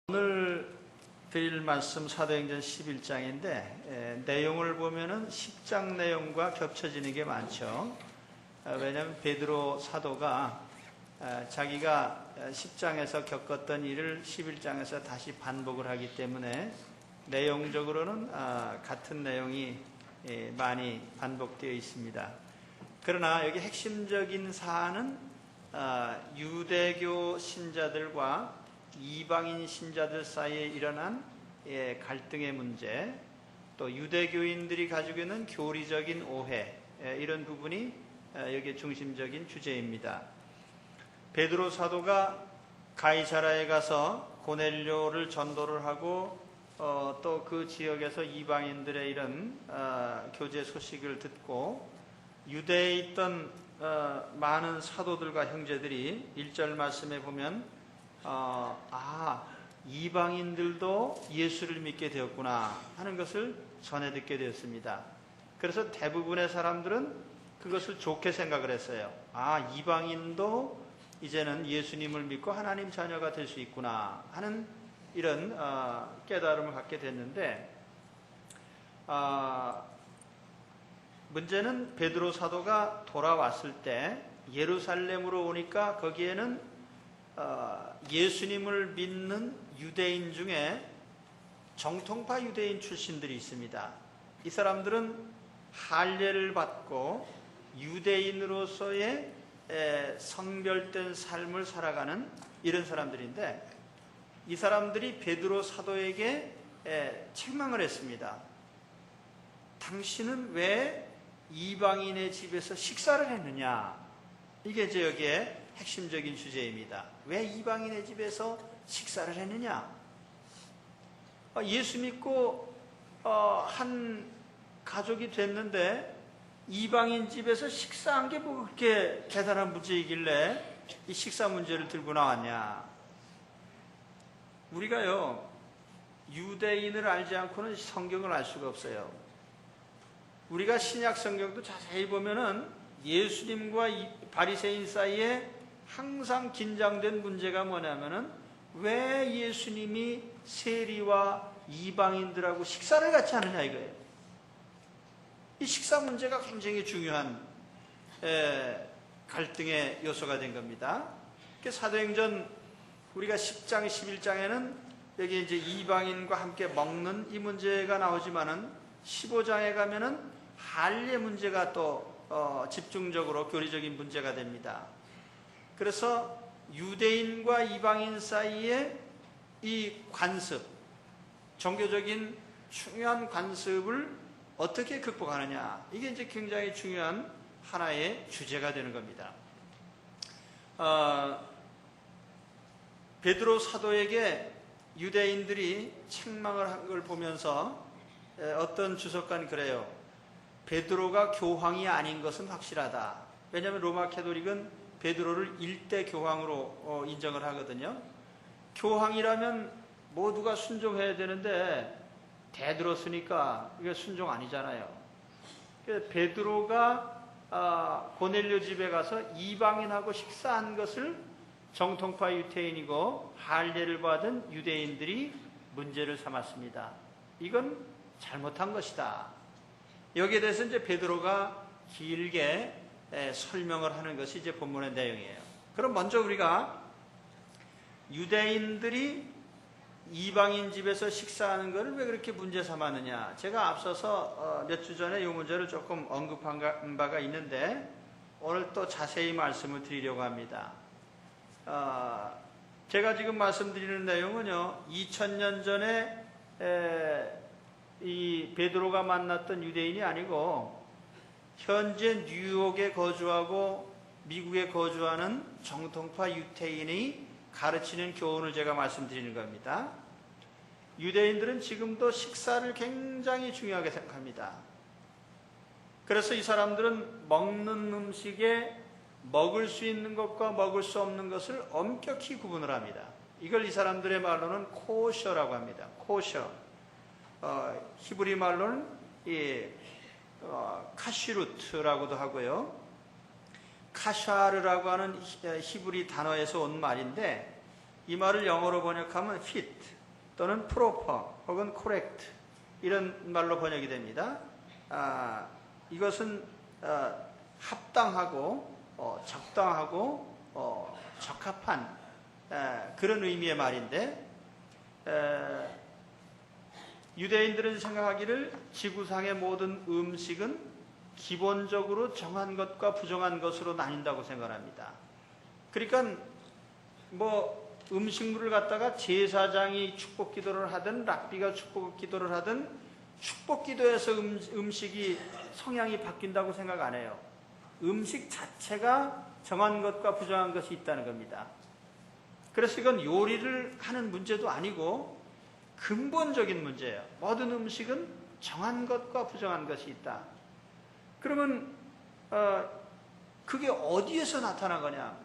오늘 드릴 말씀 사도행전 11장인데 내용을 보면은 10장 내용과 겹쳐지는 게 많죠. 왜냐하면 베드로 사도가 자기가 10장에서 겪었던 일을 11장에서 다시 반복을 하기 때문에 내용적으로는 같은 내용이 많이 반복되어 있습니다. 그러나 여기 핵심적인 사안은 유대교 신자들과 이방인 신자들 사이에 일어난 갈등의 문제, 또 유대교인들이 가지고 있는 교리적인 오해, 이런 부분이 여기에 중심적인 주제입니다. 베드로 사도가 가이사라에 가서 고넬료를 전도를 하고 또 그 지역에서 이방인들의 이런 교제 소식을 듣고 유대에 있던 많은 사도들과 형제들이 1절 말씀에 보면 이방인들도 예수를 믿게 되었구나 하는 것을 전해 듣게 되었습니다. 그래서 대부분의 사람들은 그것을 좋게 생각을 했어요. 이방인도 이제는 예수님을 믿고 하나님 자녀가 될 수 있구나 하는 이런 깨달음을 갖게 됐는데, 문제는 베드로 사도가 돌아왔을 때 예루살렘으로 오니까 거기에는 예수님을 믿는 유대인 중에 정통파 유대인 출신들이 있습니다. 이 사람들은 할례를 받고 유대인으로서의 성별된 삶을 살아가는 이런 사람들인데, 이 사람들이 베드로 사도에게 책망을 했습니다. 당신은 왜 이방인의 집에서 식사를 했느냐? 이게 이제 여기에 핵심적인 주제입니다. 왜 이방인의 집에서 식사를 했느냐? 예수 믿고 한 가족이 됐는데 이방인 집에서 식사한 게 뭐 그렇게 대단한 문제이길래 이 식사 문제를 들고 나왔냐? 우리가요, 유대인을 알지 않고는 성경을 알 수가 없어요. 우리가 신약 성경도 자세히 보면은 예수님과 바리새인 사이에 항상 긴장된 문제가 뭐냐면은 왜 예수님이 세리와 이방인들하고 식사를 같이 하느냐 이거예요. 이 식사 문제가 굉장히 중요한 갈등의 요소가 된 겁니다. 사도행전 우리가 10장, 11장에는 여기 이제 이방인과 함께 먹는 이 문제가 나오지만은 15장에 가면은 할례 문제가 또 집중적으로 교리적인 문제가 됩니다. 그래서 유대인과 이방인 사이에 이 관습, 종교적인 중요한 관습을 어떻게 극복하느냐, 이게 이제 굉장히 중요한 하나의 주제가 되는 겁니다. 베드로 사도에게 유대인들이 책망을 한 걸 보면서 어떤 주석가는 그래요. 베드로가 교황이 아닌 것은 확실하다. 왜냐하면 로마 캐토릭은 베드로를 일대 교황으로 인정을 하거든요. 교황이라면 모두가 순종해야 되는데 대들었으니까 이게 순종 아니잖아요. 베드로가 고넬료 집에 가서 이방인하고 식사한 것을 정통파 유대인이고 할례를 받은 유대인들이 문제를 삼았습니다. 이건 잘못한 것이다. 여기에 대해서 이제 베드로가 길게 설명을 하는 것이 이제 본문의 내용이에요. 그럼 먼저 우리가 유대인들이 이방인 집에서 식사하는 것을 왜 그렇게 문제 삼았느냐? 제가 앞서서 몇 주 전에 이 문제를 조금 언급한 바가 있는데 오늘 또 자세히 말씀을 드리려고 합니다. 제가 지금 말씀드리는 내용은요, 2000년 전에 이 베드로가 만났던 유대인이 아니고 현재 뉴욕에 거주하고 미국에 거주하는 정통파 유대인이 가르치는 교훈을 제가 말씀드리는 겁니다. 유대인들은 지금도 식사를 굉장히 중요하게 생각합니다. 그래서 이 사람들은 먹는 음식에 먹을 수 있는 것과 먹을 수 없는 것을 엄격히 구분을 합니다. 이걸 이 사람들의 말로는 코셔라고 합니다. 코셔. 히브리 말로는 카시루트라고도 하고요. 카샤르라고 하는 히브리 단어에서 온 말인데, 이 말을 영어로 번역하면 fit 또는 proper 혹은 correct 이런 말로 번역이 됩니다. 이것은 합당하고 적당하고 적합한 그런 의미의 말인데, 유대인들은 생각하기를 지구상의 모든 음식은 기본적으로 정한 것과 부정한 것으로 나뉜다고 생각합니다. 그러니까 뭐 음식물을 갖다가 제사장이 축복 기도를 하든 랍비가 축복 기도를 하든 축복 기도에서 음식이 성향이 바뀐다고 생각 안 해요. 음식 자체가 정한 것과 부정한 것이 있다는 겁니다. 그래서 이건 요리를 하는 문제도 아니고 근본적인 문제예요. 모든 음식은 정한 것과 부정한 것이 있다. 그러면 그게 어디에서 나타난 거냐?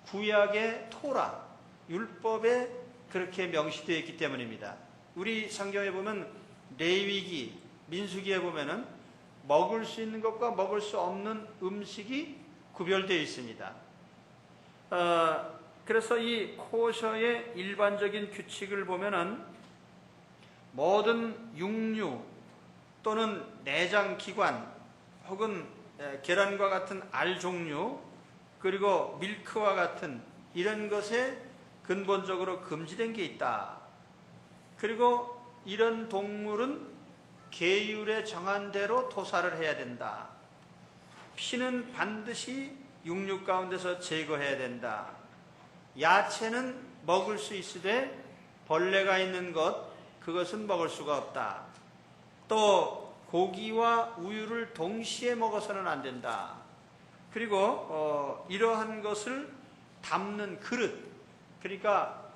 구약의 토라, 율법에 그렇게 명시되어 있기 때문입니다. 우리 성경에 보면 레위기, 민수기에 보면은 먹을 수 있는 것과 먹을 수 없는 음식이 구별되어 있습니다. 그래서 이 코셔의 일반적인 규칙을 보면은 모든 육류 또는 내장기관 혹은 계란과 같은 알 종류 그리고 밀크와 같은 이런 것에 근본적으로 금지된 게 있다. 그리고 이런 동물은 계율에 정한 대로 토사를 해야 된다. 피는 반드시 육류 가운데서 제거해야 된다. 야채는 먹을 수 있으되 벌레가 있는 것, 그것은 먹을 수가 없다. 또 고기와 우유를 동시에 먹어서는 안 된다. 그리고 이러한 것을 담는 그릇, 그러니까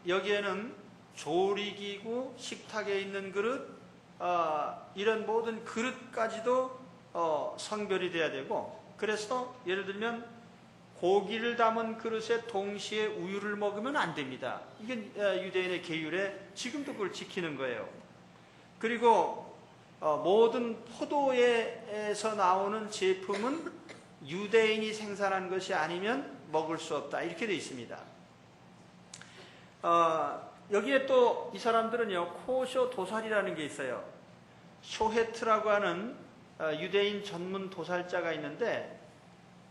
여기에는 조리기구, 식탁에 있는 그릇, 이런 모든 그릇까지도 성별이 돼야 되고, 그래서 예를 들면 고기를 담은 그릇에 동시에 우유를 먹으면 안 됩니다. 이게 유대인의 계율에 지금도 그걸 지키는 거예요. 그리고 모든 포도에서 나오는 제품은 유대인이 생산한 것이 아니면 먹을 수 없다. 이렇게 되어 있습니다. 여기에 또 이 사람들은요, 코쇼 도살이라는 게 있어요. 쇼헤트라고 하는 유대인 전문 도살자가 있는데,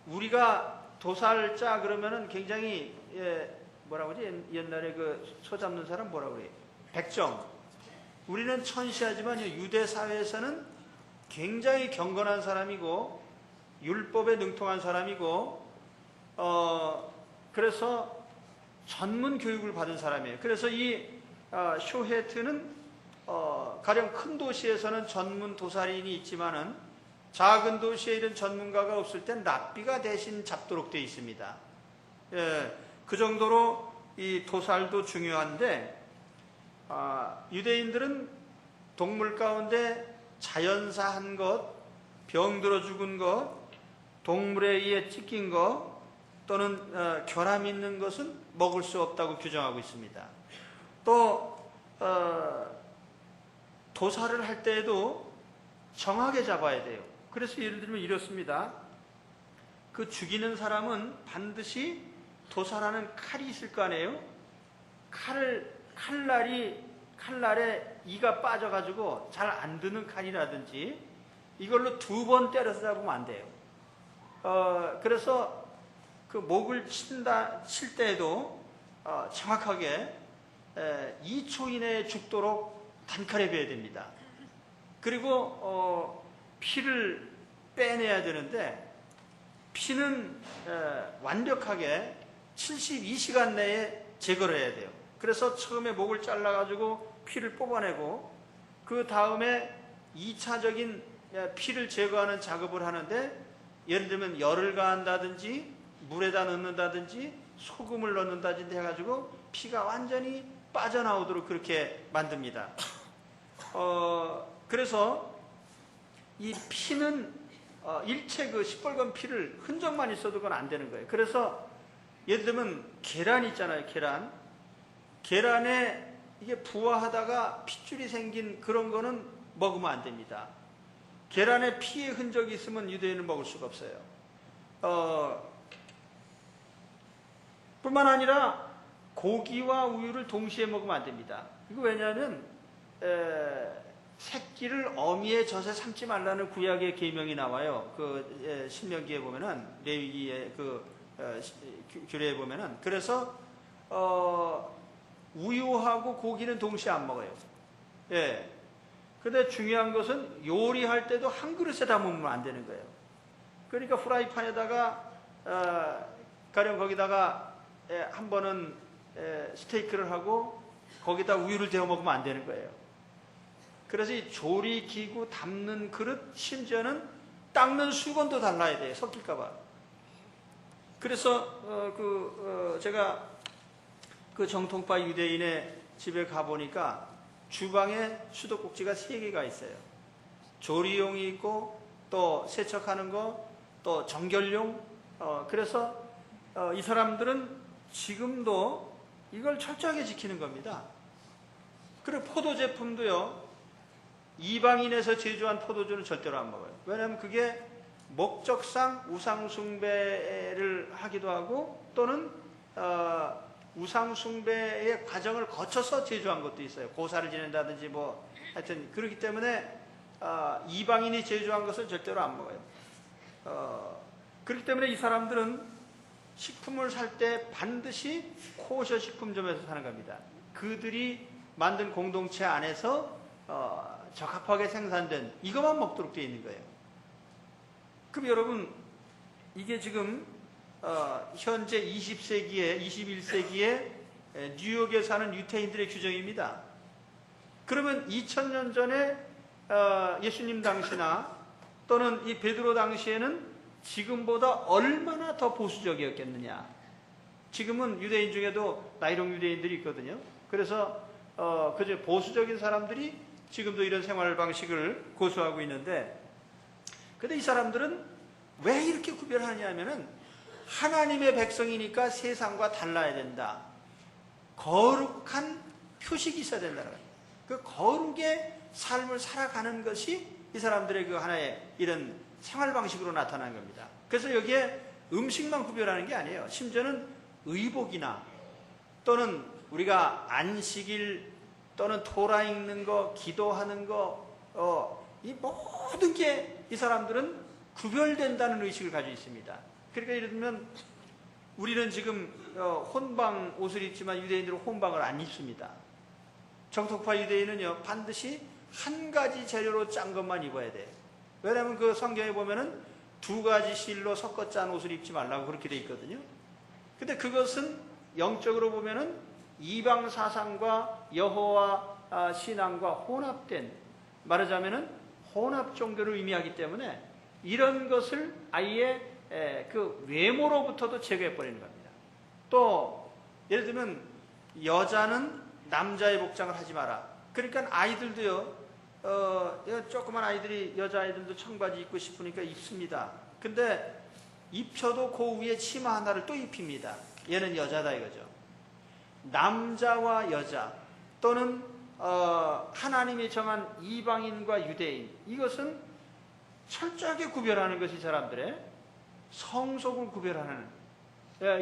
우리가 도살자 그러면은 굉장히 뭐라고 그러지? 옛날에 그 소 잡는 사람 뭐라고 그래? 백정. 우리는 천시하지만 유대 사회에서는 굉장히 경건한 사람이고 율법에 능통한 사람이고 그래서 전문 교육을 받은 사람이에요. 그래서 이 쇼헤트는 가령 큰 도시에서는 전문 도살인이 있지만은 작은 도시에 이런 전문가가 없을 땐 랍비가 대신 잡도록 되어 있습니다. 그 정도로 이 도살도 중요한데, 유대인들은 동물 가운데 자연사한 것, 병들어 죽은 것, 동물에 의해 찢긴 것 또는 결함 있는 것은 먹을 수 없다고 규정하고 있습니다. 또 도살을 할 때에도 정하게 잡아야 돼요. 그래서 예를 들면 이렇습니다. 그 죽이는 사람은 반드시 도살하는 칼이 있을 거 아니에요? 칼날에 이가 빠져가지고 잘 안 드는 칼이라든지 이걸로 2번 때려서 잡으면 안 돼요. 그래서 그 목을 칠 때에도 정확하게 2초 이내에 죽도록 단칼에 베야 됩니다. 그리고 피를 빼내야 되는데 피는 완벽하게 72시간 내에 제거를 해야 돼요. 그래서 처음에 목을 잘라가지고 피를 뽑아내고 그 다음에 2차적인 피를 제거하는 작업을 하는데, 예를 들면 열을 가한다든지 물에다 넣는다든지 소금을 넣는다든지 해가지고 피가 완전히 빠져나오도록 그렇게 만듭니다. 그래서 이 피는 일체 그 시뻘건 피를 흔적만 있어도 그건 안 되는 거예요. 그래서 예를 들면 계란 있잖아요. 계란에 이게 부화하다가 핏줄이 생긴 그런 거는 먹으면 안 됩니다. 계란에 피의 흔적이 있으면 유대인은 먹을 수가 없어요. 뿐만 아니라 고기와 우유를 동시에 먹으면 안 됩니다. 이거 왜냐하면 새끼를 어미의 젖에 삼지 말라는 구약의 계명이 나와요. 그 신명기에 보면은 레위기의 규례에 보면은 그래서 우유하고 고기는 동시에 안 먹어요. 예. 근데 중요한 것은 요리할 때도 한 그릇에 담으면 안 되는 거예요. 그러니까 프라이팬에다가 가령 거기다가 한 번은 스테이크를 하고 거기다 우유를 데워 먹으면 안 되는 거예요. 그래서 이 조리기구, 담는 그릇, 심지어는 닦는 수건도 달라야 돼요. 섞일까봐. 그래서 제가 그 정통파 유대인의 집에 가보니까 주방에 수도꼭지가 3개가 있어요. 조리용이 있고 또 세척하는 거, 또 정결용. 그래서 이 사람들은 지금도 이걸 철저하게 지키는 겁니다. 그리고 포도 제품도요, 이방인에서 제조한 포도주는 절대로 안 먹어요. 왜냐하면 그게 목적상 우상숭배를 하기도 하고 또는 우상숭배의 과정을 거쳐서 제조한 것도 있어요. 고사를 지낸다든지 뭐 하여튼 그렇기 때문에 이방인이 제조한 것을 절대로 안 먹어요. 그렇기 때문에 이 사람들은 식품을 살 때 반드시 코셔 식품점에서 사는 겁니다. 그들이 만든 공동체 안에서 적합하게 생산된 이것만 먹도록 되어 있는 거예요. 그럼 여러분, 이게 지금 현재 21세기에 뉴욕에 사는 유태인들의 규정입니다. 그러면 2000년 전에 예수님 당시나 또는 이 베드로 당시에는 지금보다 얼마나 더 보수적이었겠느냐. 지금은 유대인 중에도 나이롱 유대인들이 있거든요. 그래서 그저 보수적인 사람들이 지금도 이런 생활 방식을 고수하고 있는데, 근데 이 사람들은 왜 이렇게 구별하냐 하면은 하나님의 백성이니까 세상과 달라야 된다. 거룩한 표식이 있어야 된다는 거예요. 그 거룩의 삶을 살아가는 것이 이 사람들의 그 하나의 이런 생활 방식으로 나타난 겁니다. 그래서 여기에 음식만 구별하는 게 아니에요. 심지어는 의복이나 또는 우리가 안식일 또는 토라 읽는 거, 기도하는 거, 이 모든 게 이 사람들은 구별된다는 의식을 가지고 있습니다. 그러니까 예를 들면 우리는 지금 혼방 옷을 입지만 유대인들은 혼방을 안 입습니다. 정통파 유대인은요, 반드시 한 가지 재료로 짠 것만 입어야 돼요. 왜냐하면 그 성경에 보면은 2가지 실로 섞어 짠 옷을 입지 말라고 그렇게 돼 있거든요. 근데 그것은 영적으로 보면은 이방 사상과 여호와 신앙과 혼합된, 말하자면은 혼합 종교를 의미하기 때문에 이런 것을 아예 그 외모로부터도 제거해 버리는 겁니다. 또 예를 들면 여자는 남자의 복장을 하지 마라. 그러니까 아이들도요, 조그만 아이들이, 여자아이들도 청바지 입고 싶으니까 입습니다. 근데 입혀도 그 위에 치마 하나를 또 입힙니다. 얘는 여자다 이거죠. 남자와 여자 또는 하나님이 정한 이방인과 유대인, 이것은 철저하게 구별하는 것이 사람들의 성속을 구별하는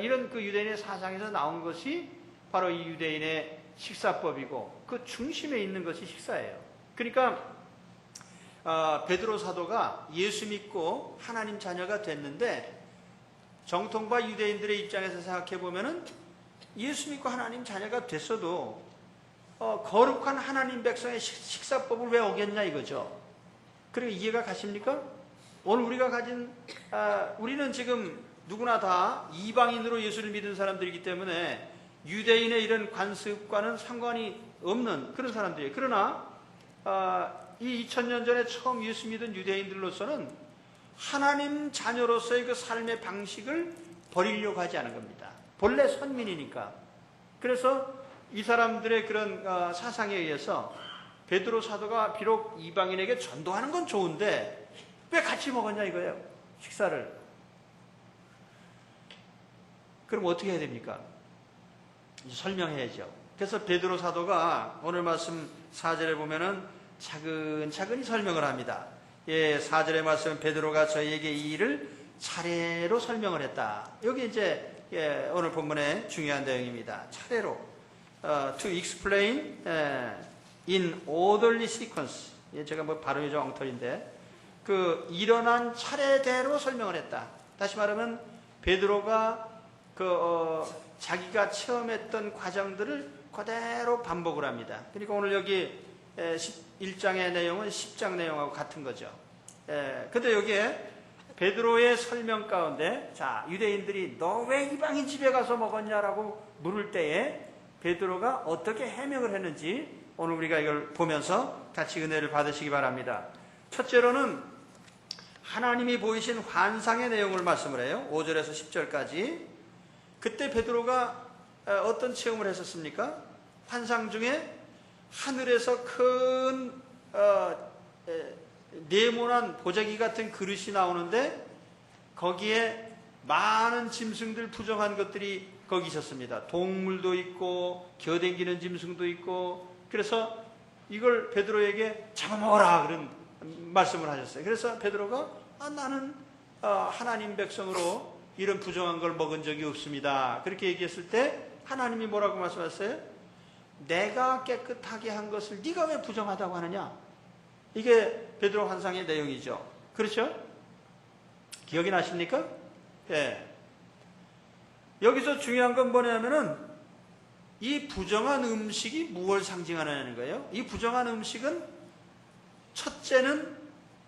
이런 그 유대인의 사상에서 나온 것이 바로 이 유대인의 식사법이고 그 중심에 있는 것이 식사예요. 그러니까 베드로 사도가 예수 믿고 하나님 자녀가 됐는데 정통파 유대인들의 입장에서 생각해 보면은 예수 믿고 하나님 자녀가 됐어도 거룩한 하나님 백성의 식사법을 왜 어겼냐 이거죠. 그리고 이해가 가십니까? 오늘 우리가 가진 우리는 지금 누구나 다 이방인으로 예수를 믿은 사람들이기 때문에 유대인의 이런 관습과는 상관이 없는 그런 사람들이에요. 그러나 이 2000년 전에 처음 예수 믿은 유대인들로서는 하나님 자녀로서의 그 삶의 방식을 버리려고 하지 않은 겁니다. 본래 선민이니까. 그래서 이 사람들의 그런 사상에 의해서 베드로 사도가 비록 이방인에게 전도하는 건 좋은데 왜 같이 먹었냐 이거예요. 식사를. 그럼 어떻게 해야 됩니까? 이제 설명해야죠. 그래서 베드로 사도가 오늘 말씀 4절에 보면은 차근차근히 설명을 합니다. 4절의 말씀, 베드로가 저희에게 이 일을 차례로 설명을 했다. 여기 이제 오늘 본문의 중요한 내용입니다. 차례로 to explain in orderly sequence. 제가 뭐 발음이 좀 엉터리인데 그 일어난 차례대로 설명을 했다. 다시 말하면 베드로가 자기가 체험했던 과정들을 그대로 반복을 합니다. 그러니까 오늘 여기 1장의 내용은 10장 내용하고 같은 거죠. 근데 여기에 베드로의 설명 가운데 자, 유대인들이 너 왜 이방인 집에 가서 먹었냐라고 물을 때에 베드로가 어떻게 해명을 했는지 오늘 우리가 이걸 보면서 같이 은혜를 받으시기 바랍니다. 첫째로는 하나님이 보이신 환상의 내용을 말씀을 해요. 5절에서 10절까지. 그때 베드로가 어떤 체험을 했었습니까? 환상 중에 하늘에서 큰 네모난 보자기 같은 그릇이 나오는데 거기에 많은 짐승들 부정한 것들이 거기 있었습니다. 동물도 있고 겨댕기는 짐승도 있고. 그래서 이걸 베드로에게 잡아먹어라 그런 말씀을 하셨어요. 그래서 베드로가 나는 하나님 백성으로 이런 부정한 걸 먹은 적이 없습니다. 그렇게 얘기했을 때 하나님이 뭐라고 말씀하셨어요? 내가 깨끗하게 한 것을 네가 왜 부정하다고 하느냐? 이게 베드로 환상의 내용이죠. 그렇죠? 기억이 나십니까? 예. 여기서 중요한 건 뭐냐면은 이 부정한 음식이 무엇을 상징하느냐는 거예요. 이 부정한 음식은 첫째는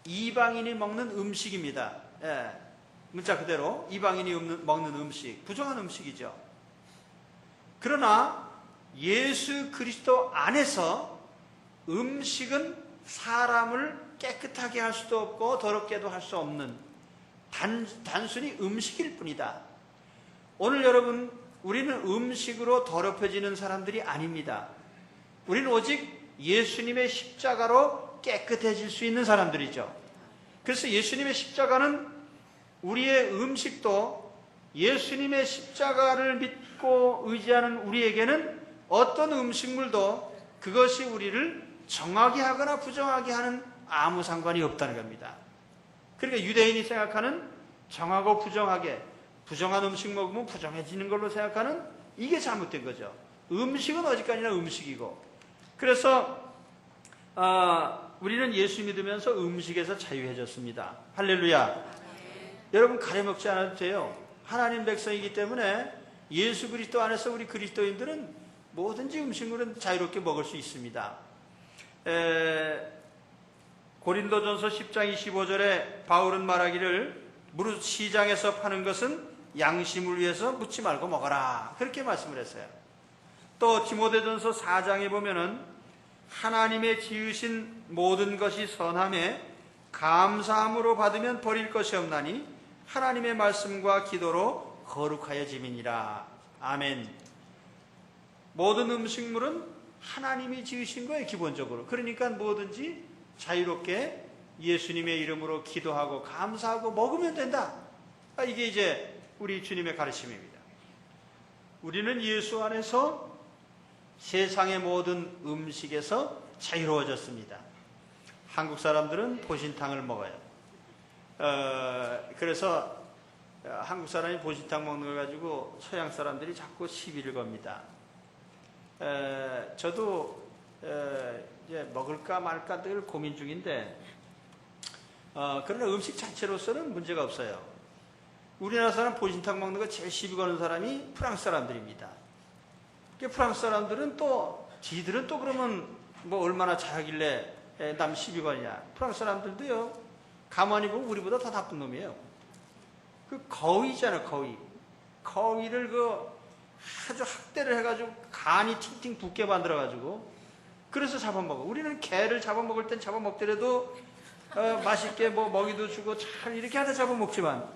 이방인이 먹는 음식입니다. 예. 문자 그대로 이방인이 먹는 음식, 부정한 음식이죠. 그러나 예수 그리스도 안에서 음식은 사람을 깨끗하게 할 수도 없고 더럽게도 할 수 없는 단순히 음식일 뿐이다. 오늘 여러분, 우리는 음식으로 더럽혀지는 사람들이 아닙니다. 우리는 오직 예수님의 십자가로 깨끗해질 수 있는 사람들이죠. 그래서 예수님의 십자가는 우리의 음식도 예수님의 십자가를 믿고 의지하는 우리에게는 어떤 음식물도 그것이 우리를 정하게 하거나 부정하게 하는 아무 상관이 없다는 겁니다. 그러니까 유대인이 생각하는 정하고 부정하게, 부정한 음식 먹으면 부정해지는 걸로 생각하는 이게 잘못된 거죠. 음식은 어디까지나 음식이고. 그래서 우리는 예수 믿으면서 음식에서 자유해졌습니다. 할렐루야. 여러분 가려먹지 않아도 돼요. 하나님 백성이기 때문에 예수 그리스도 안에서 우리 그리스도인들은 뭐든지 음식물은 자유롭게 먹을 수 있습니다. 고린도전서 10장 25절에 바울은 말하기를 무릇 시장에서 파는 것은 양심을 위해서 묻지 말고 먹어라. 그렇게 말씀을 했어요. 또 디모데전서 4장에 보면은 하나님의 지으신 모든 것이 선함에 감사함으로 받으면 버릴 것이 없나니 하나님의 말씀과 기도로 거룩하여짐이니라. 아멘. 모든 음식물은 하나님이 지으신 거예요, 기본적으로. 그러니까 뭐든지 자유롭게 예수님의 이름으로 기도하고 감사하고 먹으면 된다. 이게 이제 우리 주님의 가르침입니다. 우리는 예수 안에서 세상의 모든 음식에서 자유로워졌습니다. 한국 사람들은 보신탕을 먹어요. 그래서 한국 사람이 보신탕 먹는 걸 가지고 서양 사람들이 자꾸 시비를 겁니다. 저도 이제 먹을까 말까 늘 고민 중인데 그러나 음식 자체로서는 문제가 없어요. 우리나라 사람 보신탕 먹는 거 제일 시비 거는 사람이 프랑스 사람들입니다. 프랑스 사람들은 또 지들은 또 그러면 뭐 얼마나 잘하길래 남 시비 거냐. 프랑스 사람들도요, 가만히 보면 우리보다 더 나쁜 놈이에요. 그 거위잖아요, 거위. 거위를 아주 학대를 해가지고 간이 팅팅 붓게 만들어가지고 그래서 잡아먹어. 우리는 개를 잡아먹을 땐 잡아먹더라도 맛있게 뭐 먹이도 주고 잘 이렇게 하다 잡아먹지만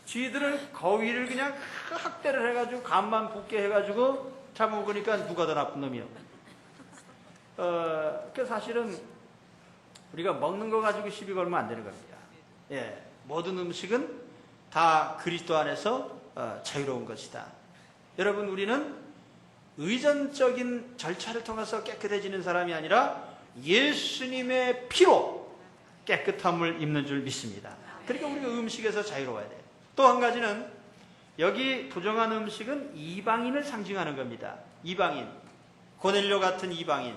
쥐들은 거위를 그냥 학대를 해가지고 간만 붓게 해가지고 잡아먹으니까 누가 더 나쁜 놈이요. 그 사실은 우리가 먹는 거 가지고 시비 걸면 안 되는 겁니다. 예, 모든 음식은 다 그리스도 안에서 자유로운 것이다. 여러분, 우리는 의존적인 절차를 통해서 깨끗해지는 사람이 아니라 예수님의 피로 깨끗함을 입는 줄 믿습니다. 그러니까 우리가 음식에서 자유로워야 돼요. 또 한 가지는 여기 부정한 음식은 이방인을 상징하는 겁니다. 이방인, 고넬료 같은 이방인,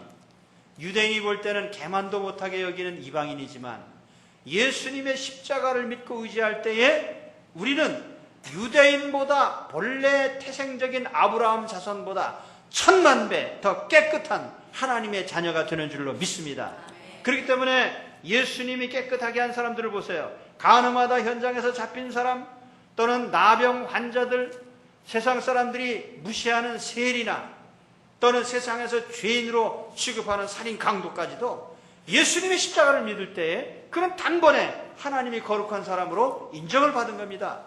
유대인이 볼 때는 개만도 못하게 여기는 이방인이지만 예수님의 십자가를 믿고 의지할 때에 우리는 유대인보다 본래 태생적인 아브라함 자손보다 1000만 배 더 깨끗한 하나님의 자녀가 되는 줄로 믿습니다. 그렇기 때문에 예수님이 깨끗하게 한 사람들을 보세요. 간음하다 현장에서 잡힌 사람, 또는 나병 환자들, 세상 사람들이 무시하는 세리나, 또는 세상에서 죄인으로 취급하는 살인 강도까지도 예수님의 십자가를 믿을 때에 그는 단번에 하나님이 거룩한 사람으로 인정을 받은 겁니다.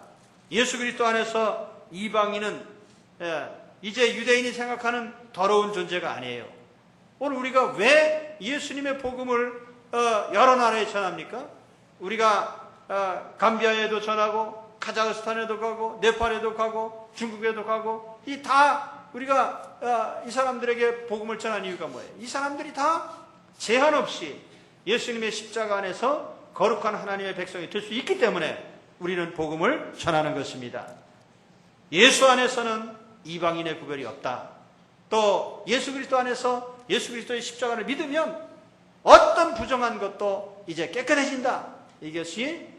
예수 그리스도 안에서 이방인은 이제 유대인이 생각하는 더러운 존재가 아니에요. 오늘 우리가 왜 예수님의 복음을 여러 나라에 전합니까? 우리가 감비아에도 전하고 카자흐스탄에도 가고 네팔에도 가고 중국에도 가고 이 다 우리가 이 사람들에게 복음을 전한 이유가 뭐예요? 이 사람들이 다 제한 없이 예수님의 십자가 안에서 거룩한 하나님의 백성이 될 수 있기 때문에 우리는 복음을 전하는 것입니다. 예수 안에서는 이방인의 구별이 없다. 또 예수 그리스도 안에서 예수 그리스도의 십자가를 믿으면 어떤 부정한 것도 이제 깨끗해진다. 이것이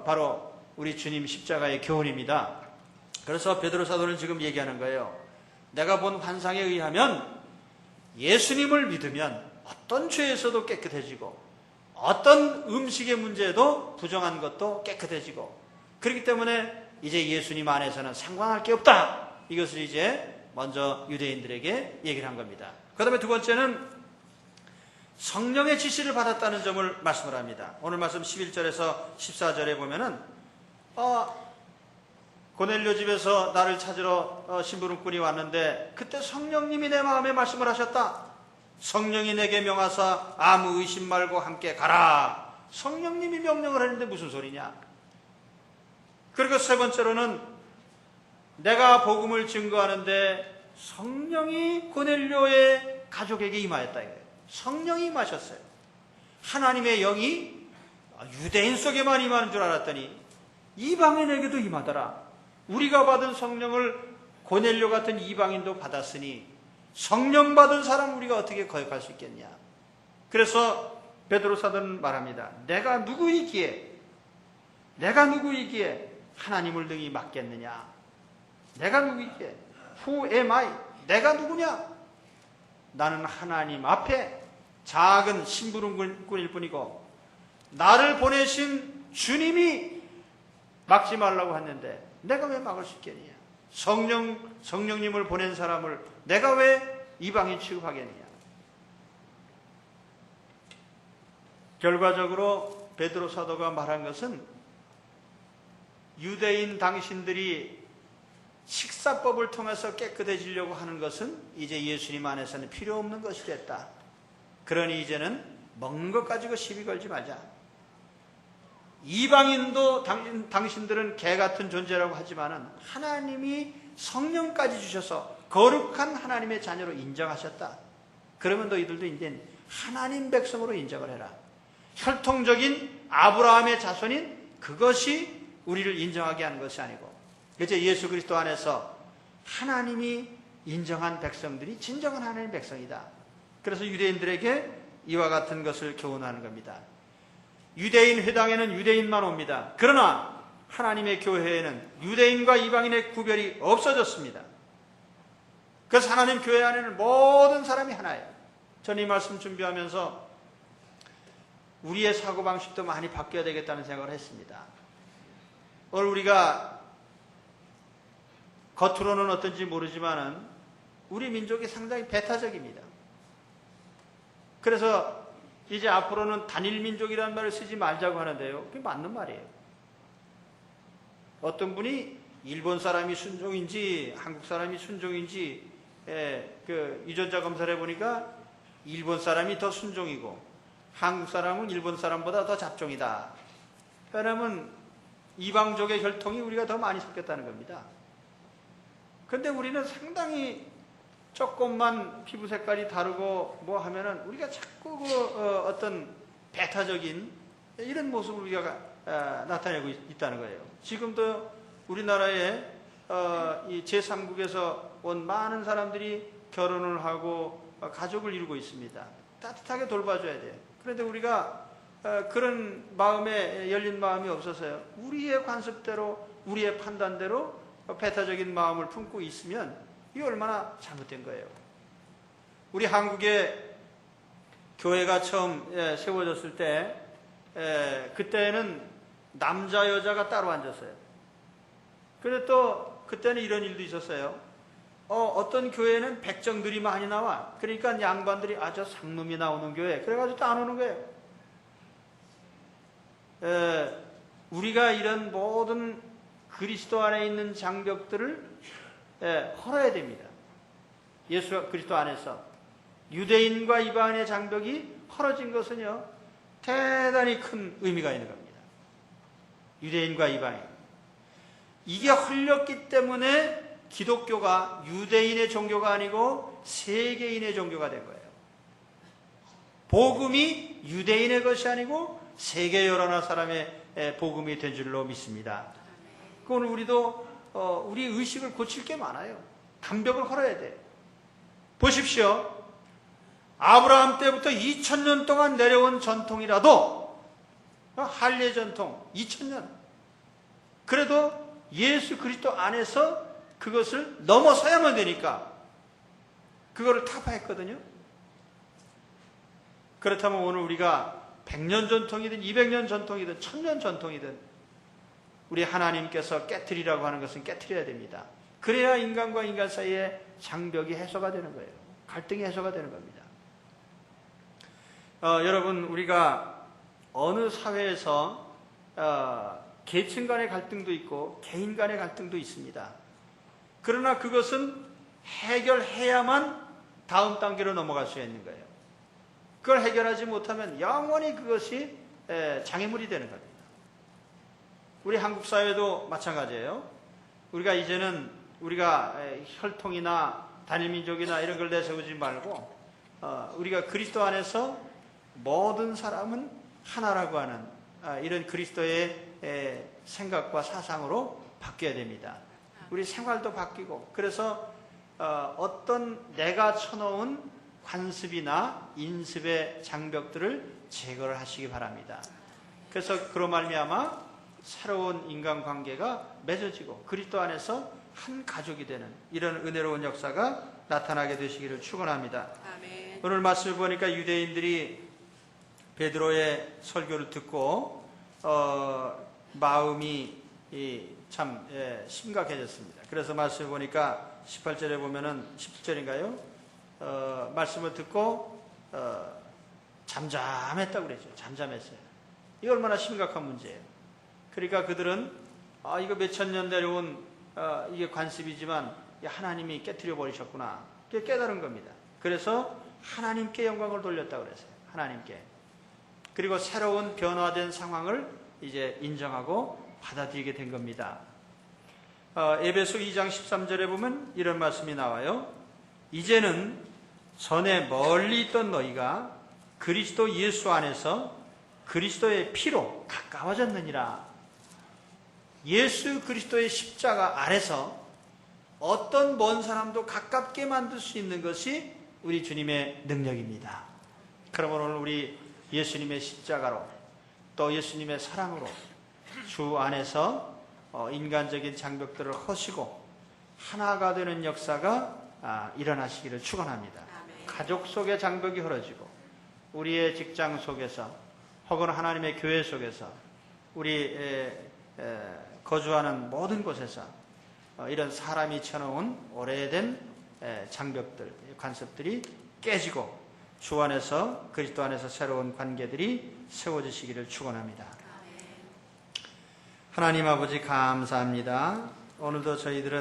바로 우리 주님 십자가의 교훈입니다. 그래서 베드로 사도는 지금 얘기하는 거예요. 내가 본 환상에 의하면 예수님을 믿으면 어떤 죄에서도 깨끗해지고 어떤 음식의 문제도 부정한 것도 깨끗해지고 그렇기 때문에 이제 예수님 안에서는 상관할 게 없다. 이것을 이제 먼저 유대인들에게 얘기를 한 겁니다. 그 다음에 두 번째는 성령의 지시를 받았다는 점을 말씀을 합니다. 오늘 말씀 11절에서 14절에 보면은 고넬료 집에서 나를 찾으러 심부름꾼이 왔는데 그때 성령님이 내 마음에 말씀을 하셨다. 성령이 내게 명하사 아무 의심 말고 함께 가라. 성령님이 명령을 하는데 무슨 소리냐. 그리고 세 번째로는 내가 복음을 증거하는데 성령이 고넬료의 가족에게 임하였다. 성령이 임하셨어요. 하나님의 영이 유대인 속에만 임하는 줄 알았더니 이방인에게도 임하더라. 우리가 받은 성령을 고넬료 같은 이방인도 받았으니 성령 받은 사람 우리가 어떻게 거역할 수 있겠냐. 그래서 베드로 사도는 말합니다. 내가 누구이기에 하나님을 능히 맡겠느냐. 내가 누구이기에 Who am I? 내가 누구냐? 나는 하나님 앞에 작은 심부름꾼일 뿐이고 나를 보내신 주님이 막지 말라고 했는데 내가 왜 막을 수 있겠느냐. 성령님을 보낸 사람을 내가 왜 이방인 취급하겠느냐. 결과적으로 베드로 사도가 말한 것은 유대인 당신들이 식사법을 통해서 깨끗해지려고 하는 것은 이제 예수님 안에서는 필요 없는 것이 됐다. 그러니 이제는 먹는 것 가지고 시비 걸지 말자. 이방인도 당신들은 개 같은 존재라고 하지만은 하나님이 성령까지 주셔서 거룩한 하나님의 자녀로 인정하셨다. 그러면 너희들도 이제 하나님 백성으로 인정을 해라. 혈통적인 아브라함의 자손인 그것이 우리를 인정하게 하는 것이 아니고 이제 예수 그리스도 안에서 하나님이 인정한 백성들이 진정한 하나님의 백성이다. 그래서 유대인들에게 이와 같은 것을 교훈하는 겁니다. 유대인 회당에는 유대인만 옵니다. 그러나 하나님의 교회에는 유대인과 이방인의 구별이 없어졌습니다. 그래서 하나님 교회 안에는 모든 사람이 하나예요. 저는 이 말씀 준비하면서 우리의 사고방식도 많이 바뀌어야 되겠다는 생각을 했습니다. 오늘 우리가 겉으로는 어떤지 모르지만은 우리 민족이 상당히 배타적입니다. 그래서 이제 앞으로는 단일민족이라는 말을 쓰지 말자고 하는데요. 그게 맞는 말이에요. 어떤 분이 일본 사람이 순종인지 한국 사람이 순종인지 그 유전자 검사를 해보니까 일본 사람이 더 순종이고 한국 사람은 일본 사람보다 더 잡종이다. 왜냐하면 이방족의 혈통이 우리가 더 많이 섞였다는 겁니다. 그런데 우리는 상당히 조금만 피부 색깔이 다르고 뭐 하면은 우리가 자꾸 어떤 배타적인 이런 모습을 우리가 나타내고 있다는 거예요. 지금도 우리나라에 이 제3국에서 온 많은 사람들이 결혼을 하고 가족을 이루고 있습니다. 따뜻하게 돌봐줘야 돼요. 그런데 우리가 그런 마음에 열린 마음이 없어서요. 우리의 관습대로 우리의 판단대로 배타적인 마음을 품고 있으면 이게 얼마나 잘못된 거예요. 우리 한국의 교회가 처음 세워졌을 때 그때는 남자 여자가 따로 앉았어요. 그런데 또 그때는 이런 일도 있었어요. 어떤 교회는 백정들이 많이 나와. 그러니까 양반들이 저 상놈이 나오는 교회. 그래가지고 또 안 오는 거예요. 우리가 이런 모든 그리스도 안에 있는 장벽들을 헐어야 됩니다. 예수 그리스도 안에서 유대인과 이방인의 장벽이 헐어진 것은요 대단히 큰 의미가 있는 겁니다. 유대인과 이방인 이게 헐렸기 때문에 기독교가 유대인의 종교가 아니고 세계인의 종교가 된 거예요. 복음이 유대인의 것이 아니고 세계 여러 나라 사람의 복음이 된 줄로 믿습니다. 그건 우리도 우리 의식을 고칠 게 많아요. 담벽을 헐어야 돼. 보십시오. 아브라함 때부터 2000년 동안 내려온 전통이라도 할례 전통 2000년 그래도 예수 그리스도 안에서 그것을 넘어서야만 되니까 그거를 타파했거든요. 그렇다면 오늘 우리가 100년 전통이든 200년 전통이든 1000년 전통이든 우리 하나님께서 깨트리라고 하는 것은 깨트려야 됩니다. 그래야 인간과 인간 사이에 장벽이 해소가 되는 거예요. 갈등이 해소가 되는 겁니다. 여러분 우리가 어느 사회에서 계층 간의 갈등도 있고 개인 간의 갈등도 있습니다. 그러나 그것은 해결해야만 다음 단계로 넘어갈 수 있는 거예요. 그걸 해결하지 못하면 영원히 그것이 장애물이 되는 겁니다. 우리 한국 사회도 마찬가지예요. 우리가 이제는 우리가 혈통이나 단일민족이나 이런 걸 내세우지 말고 우리가 그리스도 안에서 모든 사람은 하나라고 하는 이런 그리스도의 생각과 사상으로 바뀌어야 됩니다. 우리 생활도 바뀌고 그래서 어떤 내가 쳐놓은 관습이나 인습의 장벽들을 제거를 하시기 바랍니다. 그래서 그로 말미암아 새로운 인간관계가 맺어지고 그리스도 안에서 한 가족이 되는 이런 은혜로운 역사가 나타나게 되시기를 축원합니다. 아멘. 오늘 말씀을 보니까 유대인들이 베드로의 설교를 듣고 마음이 참 심각해졌습니다. 그래서 말씀을 보니까 18절에 보면은 17절인가요? 말씀을 듣고 잠잠했다고 그랬죠. 잠잠했어요. 이거 얼마나 심각한 문제예요. 그러니까 그들은 이거 몇천 년 내려온 이게 관습이지만 하나님이 깨트려 버리셨구나. 그게 깨달은 겁니다. 그래서 하나님께 영광을 돌렸다고 그랬어요. 하나님께. 그리고 새로운 변화된 상황을 이제 인정하고 받아들이게 된 겁니다. 에베소 2장 13절에 보면 이런 말씀이 나와요. 이제는 전에 멀리 있던 너희가 그리스도 예수 안에서 그리스도의 피로 가까워졌느니라. 예수 그리스도의 십자가 아래서 어떤 먼 사람도 가깝게 만들 수 있는 것이 우리 주님의 능력입니다. 그러면 오늘 우리 예수님의 십자가로 또 예수님의 사랑으로 주 안에서 인간적인 장벽들을 허시고 하나가 되는 역사가 일어나시기를 축원합니다. 가족 속의 장벽이 헐어지고 우리의 직장 속에서 혹은 하나님의 교회 속에서 우리 거주하는 모든 곳에서 이런 사람이 쳐놓은 오래된 장벽들, 관습들이 깨지고 주 안에서 그리스도 안에서 새로운 관계들이 세워지시기를 축원합니다. 하나님 아버지 감사합니다. 오늘도 저희들은